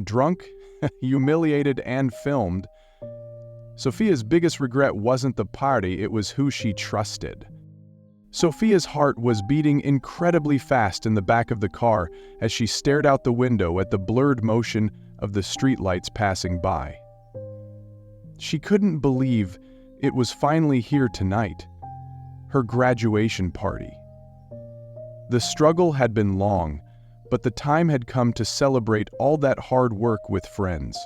drunk, humiliated, and filmed. Sophia's biggest regret wasn't the party, it was who she trusted. Sophia's heart was beating incredibly fast in the back of the car as she stared out the window at the blurred motion of the streetlights passing by. She couldn't believe it was finally here tonight, her graduation party. The struggle had been long, but the time had come to celebrate all that hard work with friends.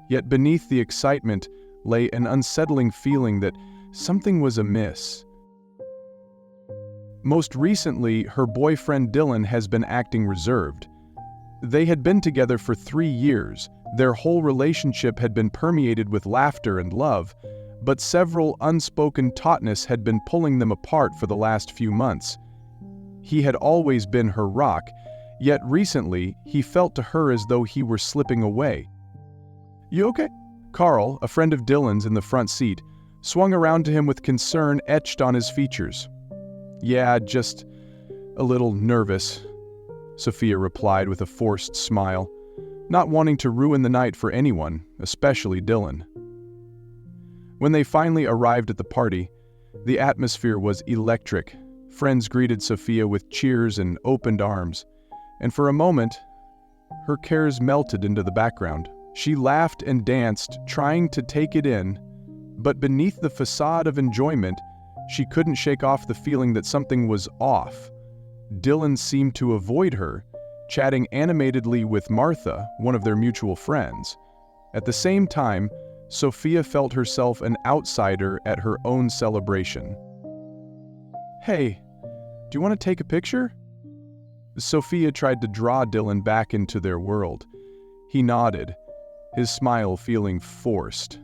Yet beneath the excitement lay an unsettling feeling that something was amiss. Most recently, her boyfriend Dylan has been acting reserved. They had been together for 3 years. Their whole relationship had been permeated with laughter and love, but several unspoken tautness had been pulling them apart for the last few months. He had always been her rock, yet recently he felt to her as though he were slipping away. "You okay?" Carl, a friend of Dylan's in the front seat, swung around to him with concern etched on his features. "Yeah, just a little nervous," Sophia replied with a forced smile, not wanting to ruin the night for anyone, especially Dylan. When they finally arrived at the party, the atmosphere was electric. Friends greeted Sophia with cheers and opened arms, and for a moment, her cares melted into the background. She laughed and danced, trying to take it in, but beneath the facade of enjoyment, she couldn't shake off the feeling that something was off. Dylan seemed to avoid her, chatting animatedly with Martha, one of their mutual friends. At the same time, Sophia felt herself an outsider at her own celebration. "Hey, do you want to take a picture?" Sophia tried to draw Dylan back into their world. He nodded, his smile feeling forced.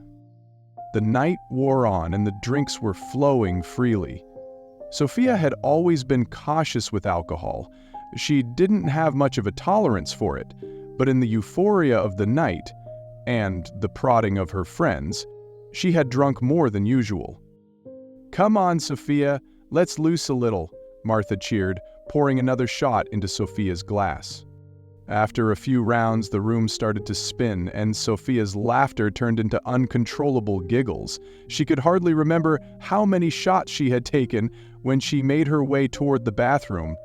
The night wore on and the drinks were flowing freely. Sophia had always been cautious with alcohol. She didn't have much of a tolerance for it, but in the euphoria of the night, and the prodding of her friends, she had drunk more than usual. "Come on, Sophia, let's loose a little," Martha cheered, pouring another shot into Sophia's glass. After a few rounds, the room started to spin, and Sophia's laughter turned into uncontrollable giggles. She could hardly remember how many shots she had taken when she made her way toward the bathroom.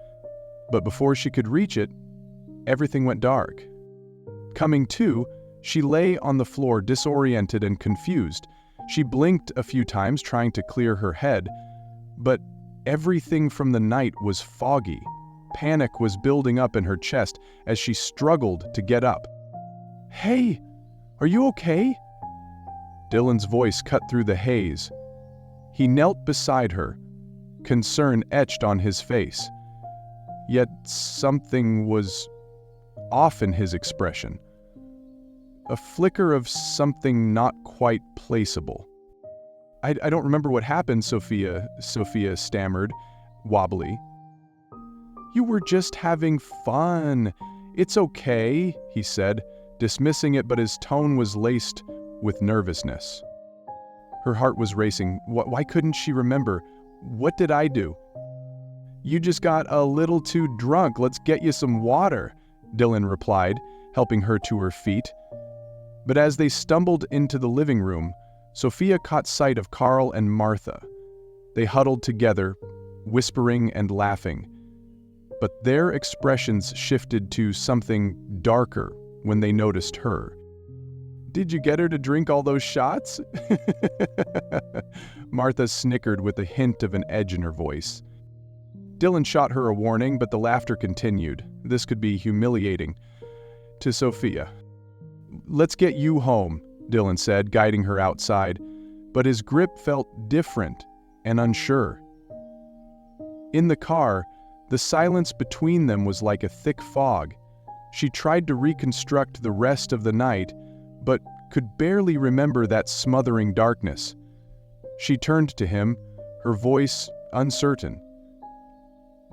But before she could reach it, everything went dark. Coming to, she lay on the floor disoriented and confused. She blinked a few times trying to clear her head, but everything from the night was foggy. Panic was building up in her chest as she struggled to get up. "Hey, are you okay?" Dylan's voice cut through the haze. He knelt beside her, concern etched on his face. Yet something was off in his expression. A flicker of something not quite placeable. I don't remember what happened, Sophia stammered, wobbly. "You were just having fun. It's okay," he said, dismissing it, but his tone was laced with nervousness. Her heart was racing. Why couldn't she remember? What did I do? "You just got a little too drunk. Let's get you some water," Dylan replied, helping her to her feet. But as they stumbled into the living room, Sophia caught sight of Carl and Martha. They huddled together, whispering and laughing. But their expressions shifted to something darker when they noticed her. "Did you get her to drink all those shots?" Martha snickered with a hint of an edge in her voice. Dylan shot her a warning, but the laughter continued. This could be humiliating. To Sophia. "Let's get you home," Dylan said, guiding her outside, but his grip felt different and unsure. In the car, the silence between them was like a thick fog. She tried to reconstruct the rest of the night, but could barely remember that smothering darkness. She turned to him, her voice uncertain.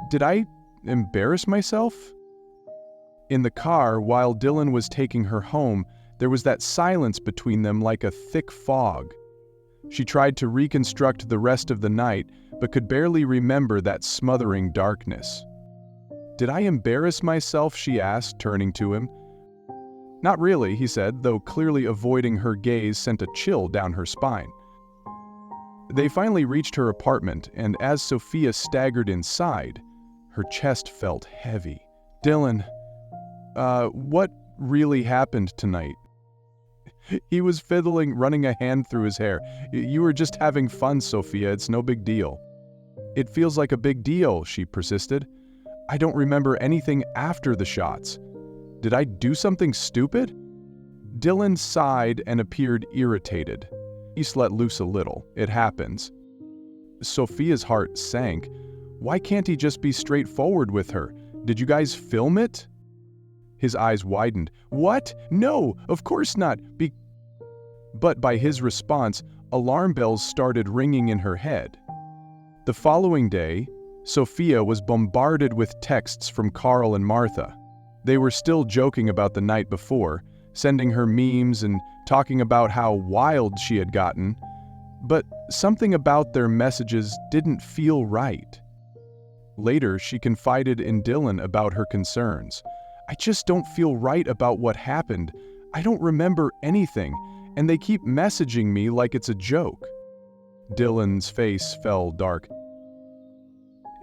"Did I embarrass myself?" In the car, while Dylan was taking her home, there was that silence between them like a thick fog. She tried to reconstruct the rest of the night, but could barely remember that smothering darkness. "Did I embarrass myself?" she asked, turning to him. Not really, he said, though clearly avoiding her gaze sent a chill down her spine. They finally reached her apartment, and as Sophia staggered inside, her chest felt heavy. Dylan, what really happened tonight? He was fiddling, running a hand through his hair. You were just having fun, Sophia, it's no big deal. It feels like a big deal, she persisted. I don't remember anything after the shots. Did I do something stupid? Dylan sighed and appeared irritated. He let loose a little. It happens. Sophia's heart sank. Why can't he just be straightforward with her? Did you guys film it? His eyes widened. What? No, of course not. But by his response, alarm bells started ringing in her head. The following day, Sophia was bombarded with texts from Carl and Martha. They were still joking about the night before, sending her memes and talking about how wild she had gotten, but something about their messages didn't feel right. Later, she confided in Dylan about her concerns. I just don't feel right about what happened. I don't remember anything, and they keep messaging me like it's a joke. Dylan's face fell dark.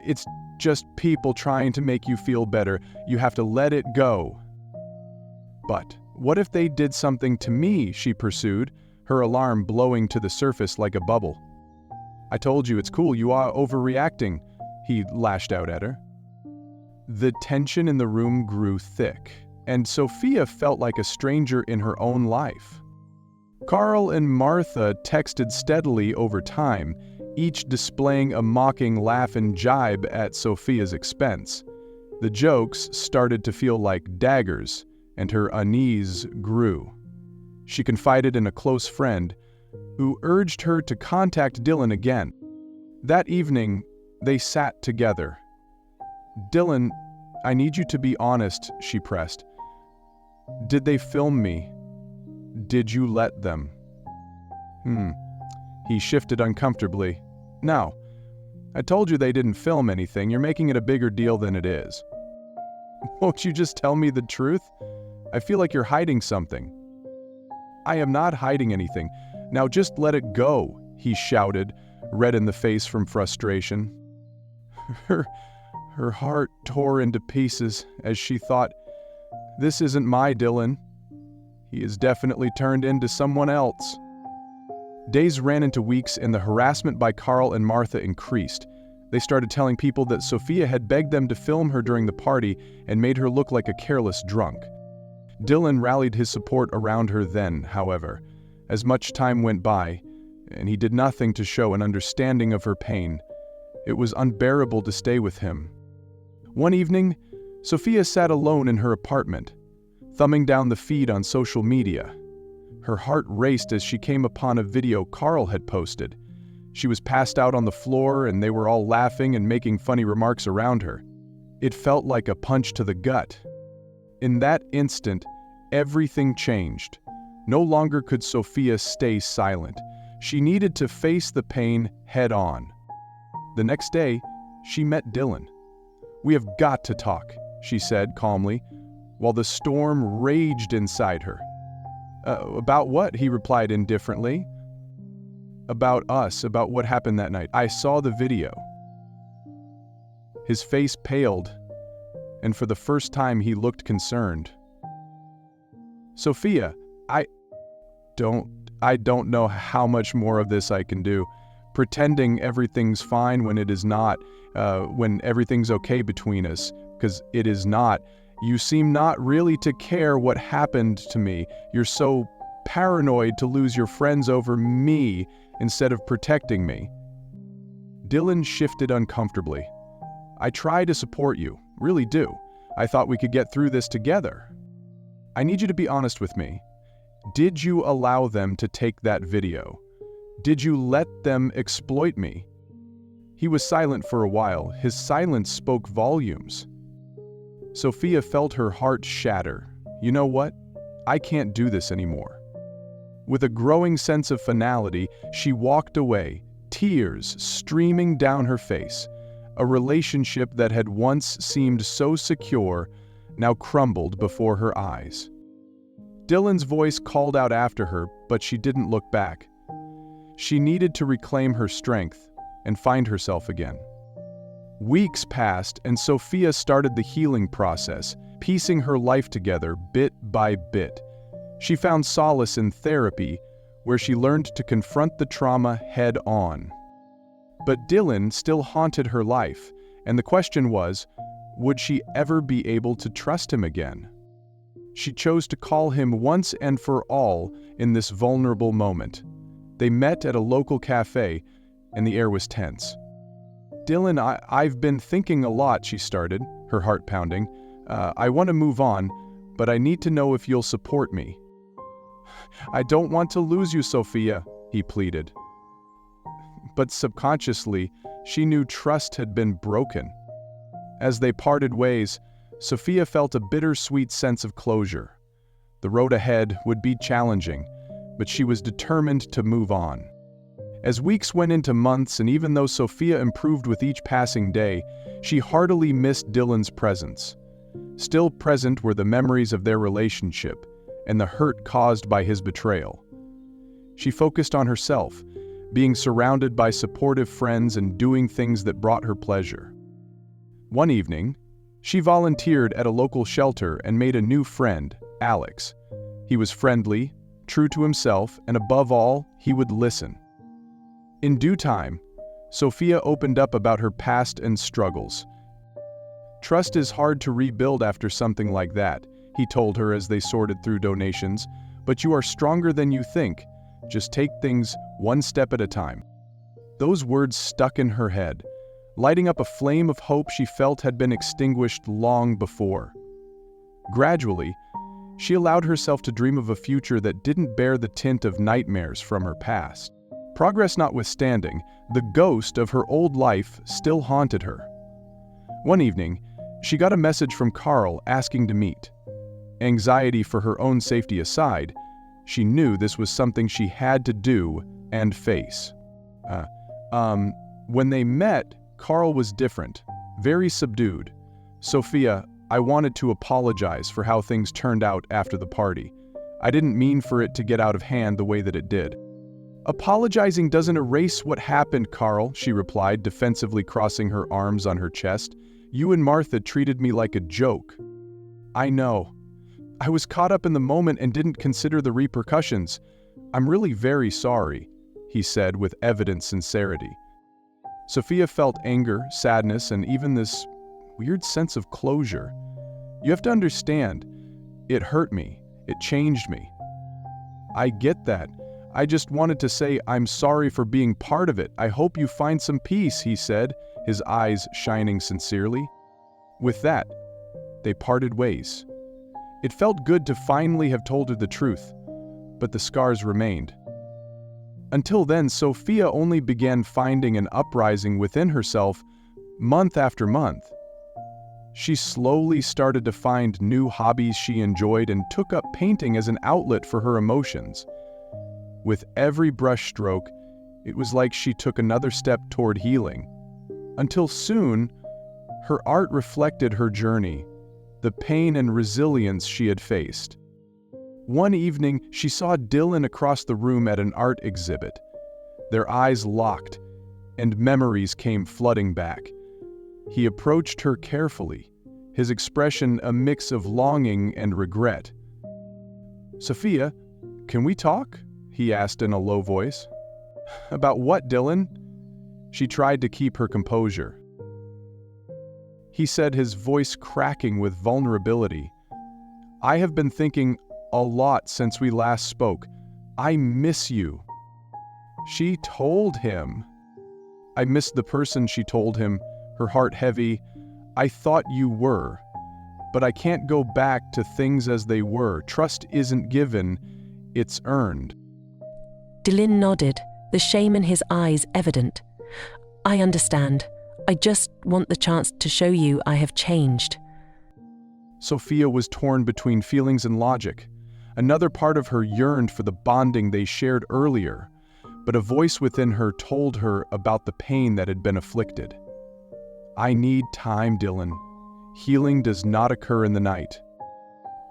It's just people trying to make you feel better. You have to let it go. But what if they did something to me, she pursued, her alarm blowing to the surface like a bubble. I told you it's cool, you are overreacting, he lashed out at her. The tension in the room grew thick, and Sophia felt like a stranger in her own life. Carl and Martha texted steadily over time, each displaying a mocking laugh and jibe at Sophia's expense. The jokes started to feel like daggers, and her unease grew. She confided in a close friend, who urged her to contact Dylan again. That evening, they sat together. Dylan, I need you to be honest, she pressed. Did they film me? Did you let them? He shifted uncomfortably. No. I told you they didn't film anything. You're making it a bigger deal than it is. Won't you just tell me the truth? I feel like you're hiding something. I am not hiding anything. Now just let it go, he shouted, red in the face from frustration. Her heart tore into pieces as she thought, this isn't my Dylan. He is definitely turned into someone else. Days ran into weeks and the harassment by Carl and Martha increased. They started telling people that Sophia had begged them to film her during the party and made her look like a careless drunk. Dylan rallied his support around her then, however, as much time went by, and he did nothing to show an understanding of her pain. It was unbearable to stay with him. One evening, Sophia sat alone in her apartment, thumbing down the feed on social media. Her heart raced as she came upon a video Carl had posted. She was passed out on the floor and they were all laughing and making funny remarks around her. It felt like a punch to the gut. In that instant, everything changed. No longer could Sophia stay silent. She needed to face the pain head on. The next day, she met Dylan. We have got to talk, she said calmly, while the storm raged inside her. About what? He replied indifferently. About us, about what happened that night. I saw the video. His face paled, and for the first time he looked concerned. Sophia, I don't know how much more of this I can do. Pretending everything's fine when it is not, when everything's okay between us, because it is not. You seem not really to care what happened to me. You're so paranoid to lose your friends over me instead of protecting me. Dylan shifted uncomfortably. I try to support you, really do. I thought we could get through this together. I need you to be honest with me. Did you allow them to take that video? Did you let them exploit me? He was silent for a while. His silence spoke volumes. Sophia felt her heart shatter. You know what? I can't do this anymore. With a growing sense of finality, she walked away, tears streaming down her face. A relationship that had once seemed so secure now crumbled before her eyes. Dylan's voice called out after her, but she didn't look back. She needed to reclaim her strength and find herself again. Weeks passed, and Sophia started the healing process, piecing her life together bit by bit. She found solace in therapy, where she learned to confront the trauma head-on. But Dylan still haunted her life, and the question was, would she ever be able to trust him again? She chose to call him once and for all in this vulnerable moment. They met at a local cafe, and the air was tense. "Dylan, I've been thinking a lot," she started, her heart pounding. "I want to move on, but I need to know if you'll support me." "I don't want to lose you, Sophia," he pleaded. But subconsciously, she knew trust had been broken. As they parted ways, Sophia felt a bittersweet sense of closure. The road ahead would be challenging, but she was determined to move on. As weeks went into months, and even though Sophia improved with each passing day, she heartily missed Dylan's presence. Still present were the memories of their relationship and the hurt caused by his betrayal. She focused on herself, being surrounded by supportive friends and doing things that brought her pleasure. One evening, she volunteered at a local shelter and made a new friend, Alex. He was friendly, true to himself, and above all, he would listen. In due time, Sophia opened up about her past and struggles. "Trust is hard to rebuild after something like that," he told her as they sorted through donations, "but you are stronger than you think. Just take things one step at a time." Those words stuck in her head, lighting up a flame of hope she felt had been extinguished long before. Gradually, she allowed herself to dream of a future that didn't bear the tint of nightmares from her past. Progress notwithstanding, the ghost of her old life still haunted her. One evening, she got a message from Carl asking to meet. Anxiety for her own safety aside, she knew this was something she had to do and face. When they met, Carl was different, very subdued. "Sophia, I wanted to apologize for how things turned out after the party. I didn't mean for it to get out of hand the way that it did." "Apologizing doesn't erase what happened, Carl," she replied, defensively crossing her arms on her chest. "You and Martha treated me like a joke." "I know. I was caught up in the moment and didn't consider the repercussions. I'm really very sorry," he said with evident sincerity. Sophia felt anger, sadness, and even this weird sense of closure. "You have to understand, it hurt me. It changed me." "I get that. I just wanted to say I'm sorry for being part of it. I hope you find some peace," he said, his eyes shining sincerely. With that, they parted ways. It felt good to finally have told her the truth, but the scars remained. Until then, Sophia only began finding an uprising within herself month after month. She slowly started to find new hobbies she enjoyed and took up painting as an outlet for her emotions. With every brushstroke, it was like she took another step toward healing. Until soon, her art reflected her journey, the pain and resilience she had faced. One evening, she saw Dylan across the room at an art exhibit. Their eyes locked, and memories came flooding back. He approached her carefully, his expression a mix of longing and regret. "Sophia, can we talk?" he asked in a low voice. "About what, Dylan?" She tried to keep her composure. He said, his voice cracking with vulnerability, "I have been thinking a lot since we last spoke. I miss you." She told him. I missed the person, she told him, her heart heavy. "I thought you were, but I can't go back to things as they were. Trust isn't given, it's earned." Dylan nodded, the shame in his eyes evident. "I understand. I just want the chance to show you I have changed." Sophia was torn between feelings and logic. Another part of her yearned for the bonding they shared earlier, but a voice within her told her about the pain that had been inflicted. "I need time, Dylan. Healing does not occur in the night."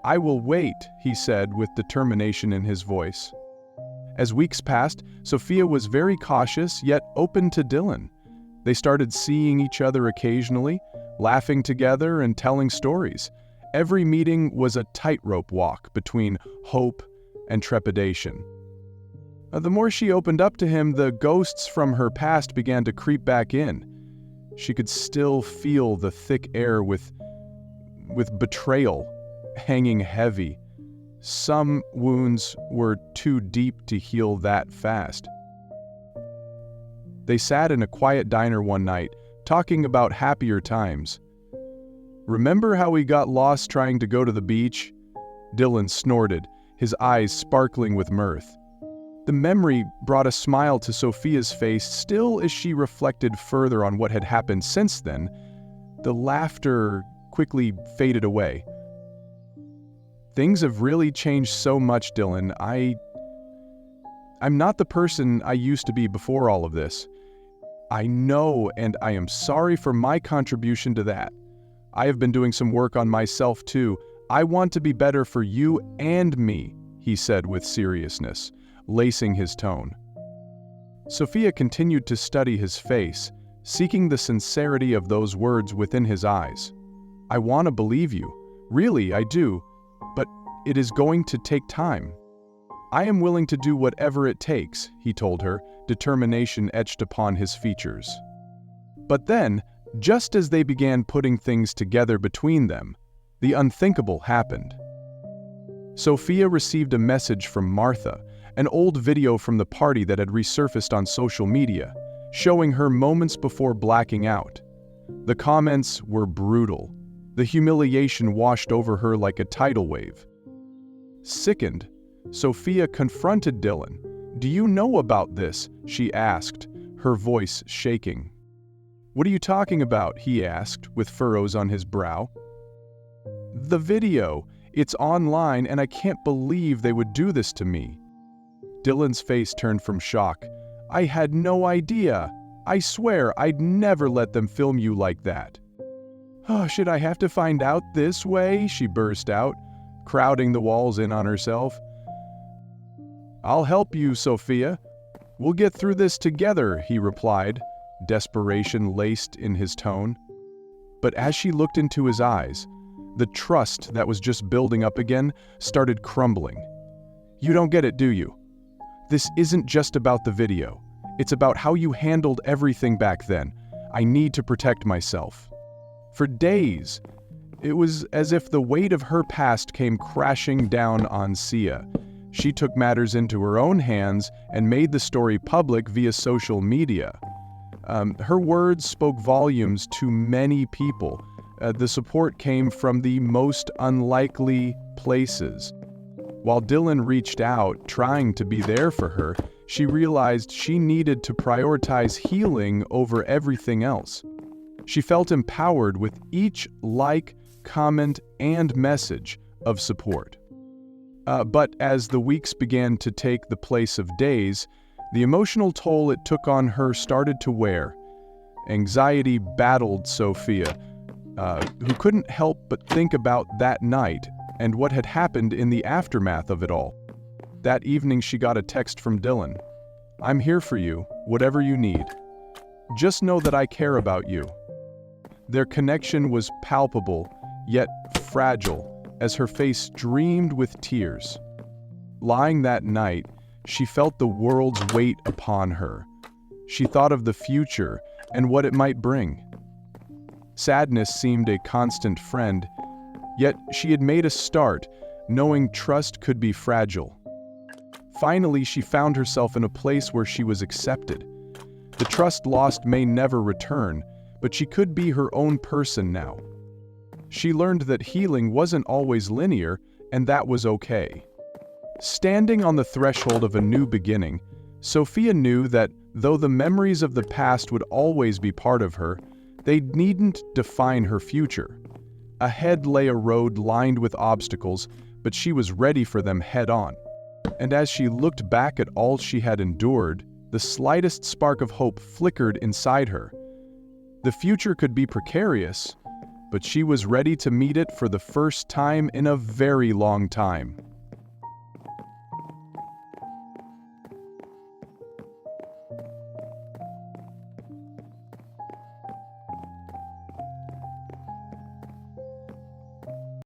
"I will wait," he said with determination in his voice. As weeks passed, Sophia was very cautious yet open to Dylan. They started seeing each other occasionally, laughing together and telling stories. Every meeting was a tightrope walk between hope and trepidation. The more she opened up to him, the ghosts from her past began to creep back in. She could still feel the thick air with betrayal hanging heavy. Some wounds were too deep to heal that fast. They sat in a quiet diner one night, talking about happier times. "Remember how we got lost trying to go to the beach?" Dylan snorted, his eyes sparkling with mirth. The memory brought a smile to Sophia's face. Still, as she reflected further on what had happened since then, the laughter quickly faded away. "Things have really changed so much, Dylan. I'm not the person I used to be before all of this. I know, and I am sorry for my contribution to that. I have been doing some work on myself too. I want to be better for you and me," he said with seriousness, lacing his tone. Sophia continued to study his face, seeking the sincerity of those words within his eyes. "I want to believe you. Really, I do. But it is going to take time. I am willing to do whatever it takes," he told her, determination etched upon his features. But then, just as they began putting things together between them, the unthinkable happened. Sophia received a message from Martha, an old video from the party that had resurfaced on social media, showing her moments before blacking out. The comments were brutal. The humiliation washed over her like a tidal wave. Sickened, Sophia confronted Dylan. "Do you know about this?" she asked, her voice shaking. "What are you talking about?" he asked, with furrows on his brow. "The video. It's online, and I can't believe they would do this to me." Dylan's face turned from shock. "I had no idea. I swear I'd never let them film you like that." "Oh, should I have to find out this way?" she burst out, crowding the walls in on herself. "I'll help you, Sophia. We'll get through this together," he replied, desperation laced in his tone. But as she looked into his eyes, the trust that was just building up again started crumbling. "You don't get it, do you? This isn't just about the video. It's about how you handled everything back then. I need to protect myself." For days, it was as if the weight of her past came crashing down on Sia. She took matters into her own hands and made the story public via social media. Her words spoke volumes to many people. The support came from the most unlikely places. While Dylan reached out, trying to be there for her, she realized she needed to prioritize healing over everything else. She felt empowered with each like, comment, and message of support. But as the weeks began to take the place of days, the emotional toll it took on her started to wear. Anxiety battled Sophia, who couldn't help but think about that night and what had happened in the aftermath of it all. That evening she got a text from Dylan. "I'm here for you, whatever you need. Just know that I care about you." Their connection was palpable, yet fragile, as her face streamed with tears. Lying that night, she felt the world's weight upon her. She thought of the future and what it might bring. Sadness seemed a constant friend, yet she had made a start, knowing trust could be fragile. Finally, she found herself in a place where she was accepted. The trust lost may never return, but she could be her own person now. She learned that healing wasn't always linear, and that was okay. Standing on the threshold of a new beginning, Sophia knew that though the memories of the past would always be part of her, they needn't define her future. Ahead lay a road lined with obstacles, but she was ready for them head-on. And as she looked back at all she had endured, the slightest spark of hope flickered inside her. The future could be precarious, but she was ready to meet it for the first time in a very long time.